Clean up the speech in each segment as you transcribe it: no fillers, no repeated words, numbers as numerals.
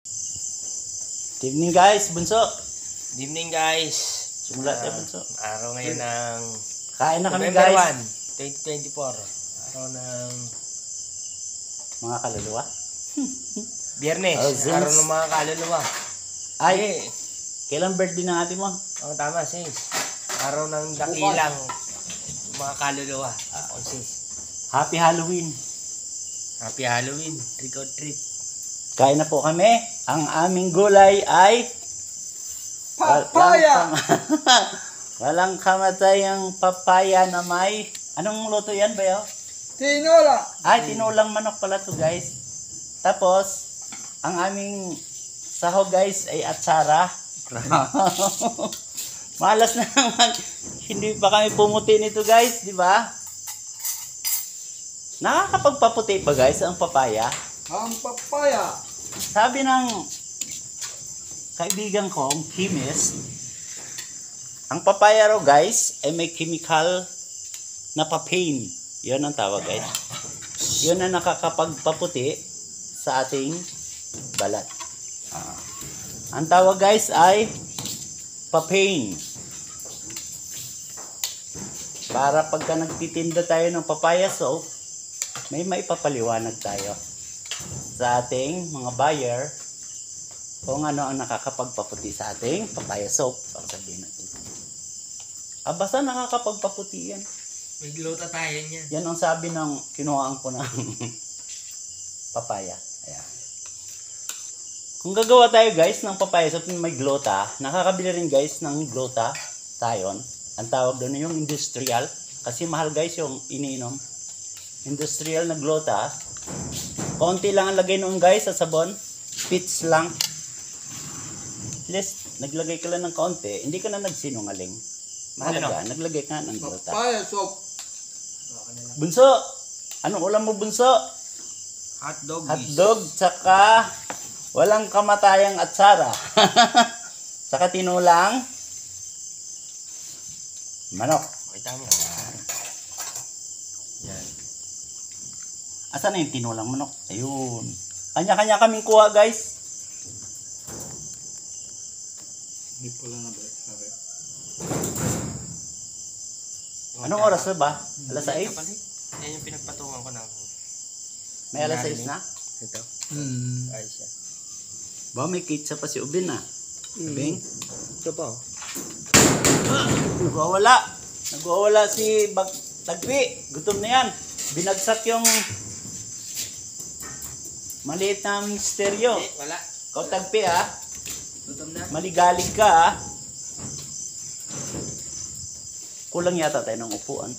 Good evening guys, Bunso. Good evening guys. Simula tayo, Bunso. Araw ngayon ng Kain na kami November guys. 1, 2024. Araw ng Mga kaluluwa. Biyernes. Oh, Zeus. Araw ng mga kaluluwa. Ay, kailan birthday ng ate mo? Ang tama, sis. Araw ng dakilang mga kaluluwa. Sis. Happy Halloween. Happy Halloween. Trick or treat. Kain na po kami. Ang aming gulay ay Papaya! Walang kamatayang papaya na may... Anong luto yan, bayo? Tinola! Ay, tinulang manok pala to guys. Tapos, ang aming sahog guys ay atsara. Malas na naman. Hindi pa kami pumuti nito guys, di ba? Nakakapagpaputi pa guys ang papaya. Ang papaya! Sabi ng kaibigan kong chemist, ang papaya raw guys ay may chemical na papain. Yun ang tawag guys. Yun ang nakakapagpaputi sa ating balat. Ang tawag guys ay papain. Para pagka nagtitinda tayo ng papaya soap, may maipapaliwanag tayo sa ating mga buyer kung ano ang nakakapagpaputi sa ating papaya soap. Pagsabihin natin. Basta nakakapagpaputi yan. May glota tayo niyan. Yan ang sabi ng kinuhaan ko ng papaya. Ayan. Kung gagawa tayo guys ng papaya soap na may glota, nakakabili rin guys ng glota tayon. Ang tawag doon yung industrial. Kasi mahal guys yung iniinom. Industrial na glota. Konti lang ang lagay noon guys sa sabon. Pits lang. At least, naglagay ka lang ng konti. Hindi ka na nagsinungaling. Mahalaga, naglagay ka ng glota. Papaya soap! Bunso! Anong ulam mo, Bunso? Hotdog. Hotdog, tsaka walang kamatayang atsara. Tsaka tinulang manok. Okay, tama. Yan. Asan na yung tinulang manok? Ayun. Kanya-kanya kaming kuha, guys. Hindi pala na ba? Sabi. Anong oras na ba? Alas 6? Yan yung pinagpatungan ko ng... May alas 6 na? Ito. Ayos yan. Ba, may kitsa pa si Ubin ah. Ubing? Ito pa oh. Nagwawala. Nagwawala si Tagpi. Gutom na yan. Binagsak yung maliit na misteryo. Wala. Ikaw Tagpi ah. Gutom na. Maligalig ka ah. Kulang yata tayo ng upuan.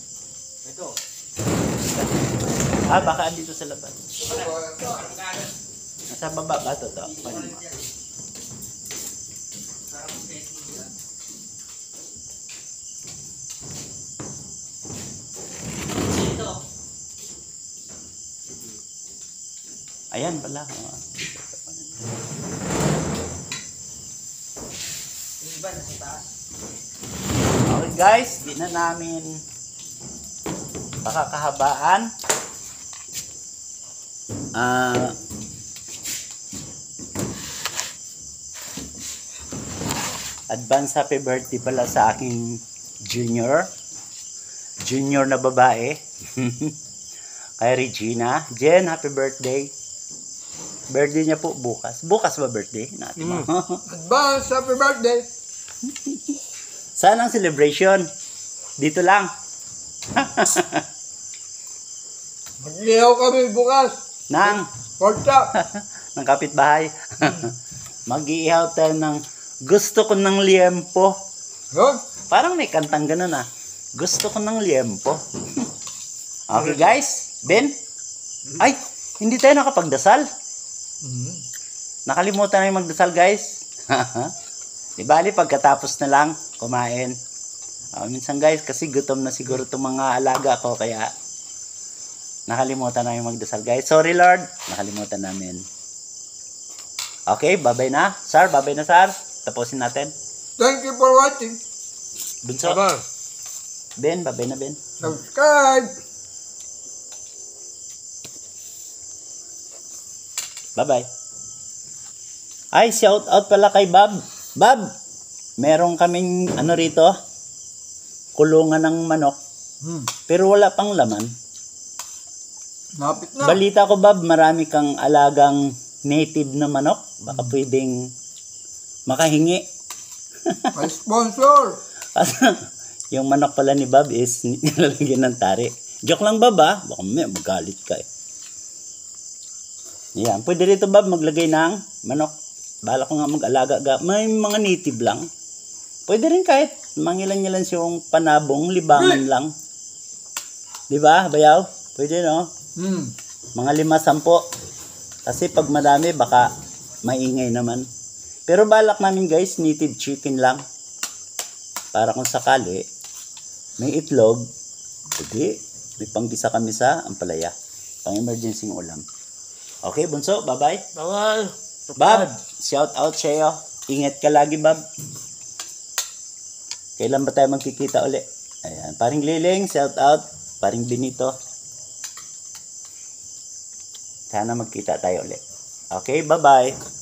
Ito. Baka andito sa labas. Nasa baba ba ito? Ayan pala. Yung iba nasa taas. Okay guys, di na namin pakakahabaan. Advance happy birthday pala sa aking junior na babae. Kay Regina. Jen, happy birthday. Birthday niya po bukas. Bukas ba birthday natin? Advance happy birthday! Saan ang celebration? Dito lang. Mag-ihaw kami bukas! Nang Porta! ng kapitbahay. Mag-iihaw tayo ng gusto ko ng liempo. Yun! Parang may kantang ganun ah. Gusto ko ng liempo. Okay guys. Ben? Ay, hindi tayo nakapagdasal. Nakalimutan na yung magdasal guys. Di bali pagkatapos na lang kumain. Minsan guys kasi gutom na siguro itong mga alaga ko kaya nakalimutan na yung magdasal guys. Sorry Lord, nakalimutan namin. Okay, babay na. Sar, babay na Sar. Tapusin natin. Thank you for watching! Bunso. Ben, babay na Ben. Subscribe! Bye-bye. Ay, shout out pala kay Bob. Bob, meron kaming ano rito, kulungan ng manok, pero wala pang laman. Napit na. Balita ko, Bob, marami kang alagang native na manok. Baka pwedeng makahingi. May sponsor. Kasi yung manok pala ni Bob is nilalagyan ng tari. Joke lang, Bob, ha? Baka may magalit ka eh. Yan. Pwede rito, Bob, maglagay ng manok. Bala ko nga mag-alaga. May mga native lang. Pwede rin kahit mangilan-ngilan siyang panabong, libangan lang. Di ba, Bayaw? Pwede, no? Mga 5-10. Kasi pag madami, baka maingay naman. Pero balak namin, guys, native chicken lang. Para kung sakali, may itlog, pwede, may panggisa kami sa ampalaya. Pang emergency ulam. Okay, Bunso, bye-bye. Bawal. Bob, shout out sa'yo. Ingat ka lagi, Bob. Kailan ba tayo magkikita uli? Ayan, paring Liling, shout out. Paring Benito. Sana magkita tayo uli. Okay, bye-bye.